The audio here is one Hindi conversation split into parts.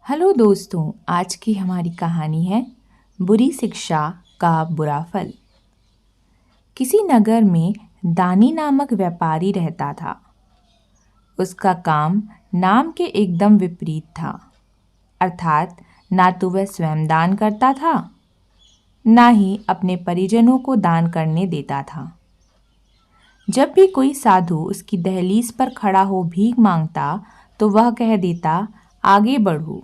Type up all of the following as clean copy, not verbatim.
हेलो दोस्तों, आज की हमारी कहानी है बुरी शिक्षा का बुरा फल। किसी नगर में दानी नामक व्यापारी रहता था। उसका काम नाम के एकदम विपरीत था, अर्थात ना तो वह स्वयं दान करता था, ना ही अपने परिजनों को दान करने देता था। जब भी कोई साधु उसकी दहलीज पर खड़ा हो भीख मांगता तो वह कह देता, आगे बढ़ो,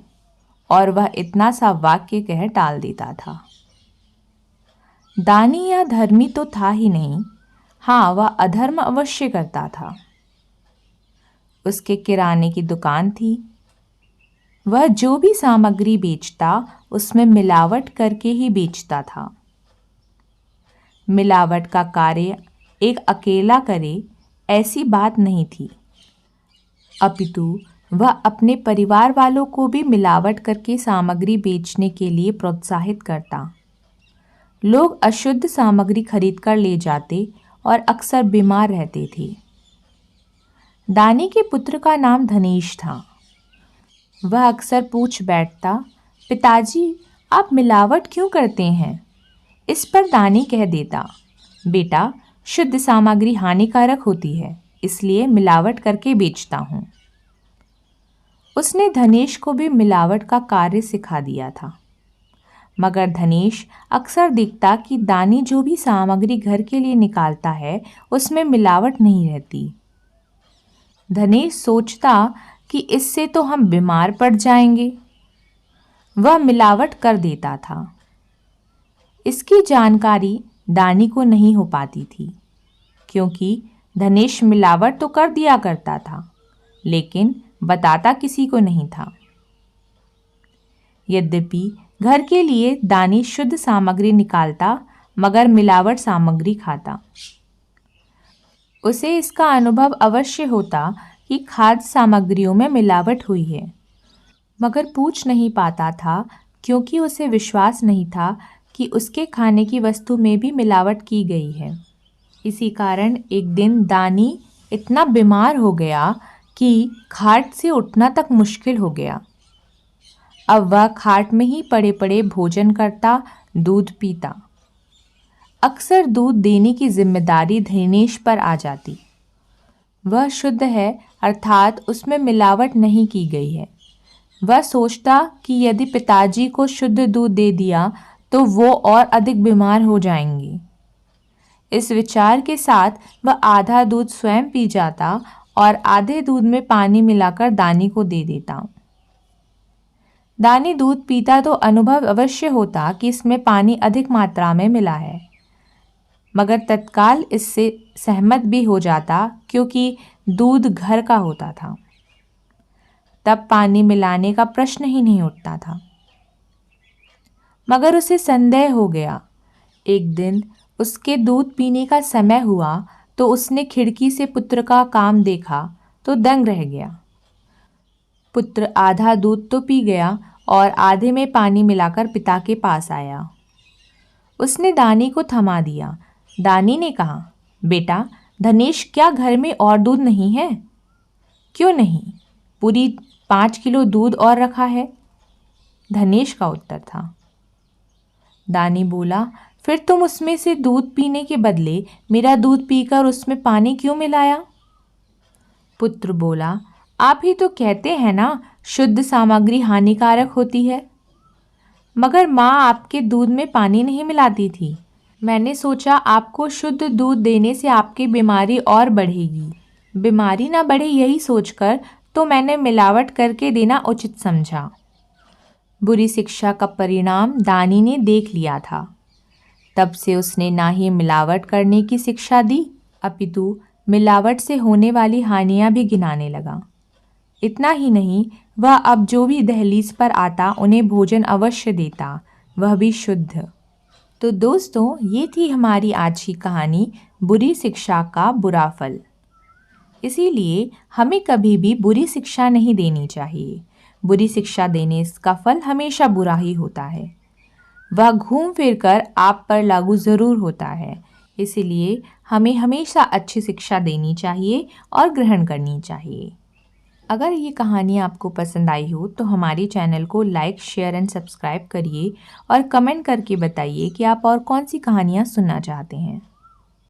और वह इतना सा वाक्य कह टाल देता था। दानी या धर्मी तो था ही नहीं, हाँ, वह अधर्म अवश्य करता था। उसके किराने की दुकान थी। वह जो भी सामग्री बेचता उसमें मिलावट करके ही बेचता था। मिलावट का कार्य एक अकेला करे ऐसी बात नहीं थी, अपितु वह अपने परिवार वालों को भी मिलावट करके सामग्री बेचने के लिए प्रोत्साहित करता। लोग अशुद्ध सामग्री खरीद कर ले जाते और अक्सर बीमार रहते थे। दानी के पुत्र का नाम धनेश था। वह अक्सर पूछ बैठता, पिताजी, आप मिलावट क्यों करते हैं? इस पर दानी कह देता, बेटा, शुद्ध सामग्री हानिकारक होती है, इसलिए मिलावट करके बेचता हूँ। उसने धनेश को भी मिलावट का कार्य सिखा दिया था। मगर धनेश अक्सर देखता कि दानी जो भी सामग्री घर के लिए निकालता है उसमें मिलावट नहीं रहती। धनेश सोचता कि इससे तो हम बीमार पड़ जाएंगे। वह मिलावट कर देता था। इसकी जानकारी दानी को नहीं हो पाती थी, क्योंकि धनेश मिलावट तो कर दिया करता था, लेकिन बताता किसी को नहीं था। यद्यपि घर के लिए दानी शुद्ध सामग्री निकालता, मगर मिलावट सामग्री खाता। उसे इसका अनुभव अवश्य होता कि खाद्य सामग्रियों में मिलावट हुई है, मगर पूछ नहीं पाता था, क्योंकि उसे विश्वास नहीं था कि उसके खाने की वस्तु में भी मिलावट की गई है। इसी कारण एक दिन दानी इतना बीमार हो गया कि खाट से उठना तक मुश्किल हो गया। अब वह खाट में ही पड़े पड़े भोजन करता, दूध पीता। अक्सर दूध देने की जिम्मेदारी धनेश पर आ जाती। वह शुद्ध है, अर्थात उसमें मिलावट नहीं की गई है। वह सोचता कि यदि पिताजी को शुद्ध दूध दे दिया तो वो और अधिक बीमार हो जाएंगे। इस विचार के साथ वह आधा दूध स्वयं पी जाता और आधे दूध में पानी मिलाकर दानी को दे देता। दानी दूध पीता तो अनुभव अवश्य होता कि इसमें पानी अधिक मात्रा में मिला है, मगर तत्काल इससे सहमत भी हो जाता, क्योंकि दूध घर का होता था। तब पानी मिलाने का प्रश्न ही नहीं उठता था। मगर उसे संदेह हो गया। एक दिन उसके दूध पीने का समय हुआ तो उसने खिड़की से पुत्र का काम देखा तो दंग रह गया। पुत्र आधा दूध तो पी गया और आधे में पानी मिलाकर पिता के पास आया। उसने दानी को थमा दिया। दानी ने कहा, बेटा, धनेश, क्या घर में और दूध नहीं है? क्यों नहीं, पूरी 5 किलो दूध और रखा है, धनेश का उत्तर था। दानी बोला, फिर तुम उसमें से दूध पीने के बदले मेरा दूध पीकर उसमें पानी क्यों मिलाया? पुत्र बोला, आप ही तो कहते हैं ना, शुद्ध सामग्री हानिकारक होती है। मगर माँ आपके दूध में पानी नहीं मिलाती थी। मैंने सोचा आपको शुद्ध दूध देने से आपकी बीमारी और बढ़ेगी। बीमारी ना बढ़े यही सोचकर तो मैंने मिलावट करके देना उचित समझा। बुरी शिक्षा का परिणाम दानी ने देख लिया था। तब से उसने ना ही मिलावट करने की शिक्षा दी, अपितु मिलावट से होने वाली हानियां भी गिनाने लगा। इतना ही नहीं, वह अब जो भी दहलीज पर आता उन्हें भोजन अवश्य देता, वह भी शुद्ध। तो दोस्तों, ये थी हमारी आज की कहानी, बुरी शिक्षा का बुरा फल। इसीलिए हमें कभी भी बुरी शिक्षा नहीं देनी चाहिए। बुरी शिक्षा देने का फल हमेशा बुरा ही होता है। वह घूम फिर कर आप पर लागू ज़रूर होता है। इसीलिए हमें हमेशा अच्छी शिक्षा देनी चाहिए और ग्रहण करनी चाहिए। अगर ये कहानी आपको पसंद आई हो तो हमारे चैनल को लाइक, शेयर एंड सब्सक्राइब करिए और कमेंट करके बताइए कि आप और कौन सी कहानियाँ सुनना चाहते हैं।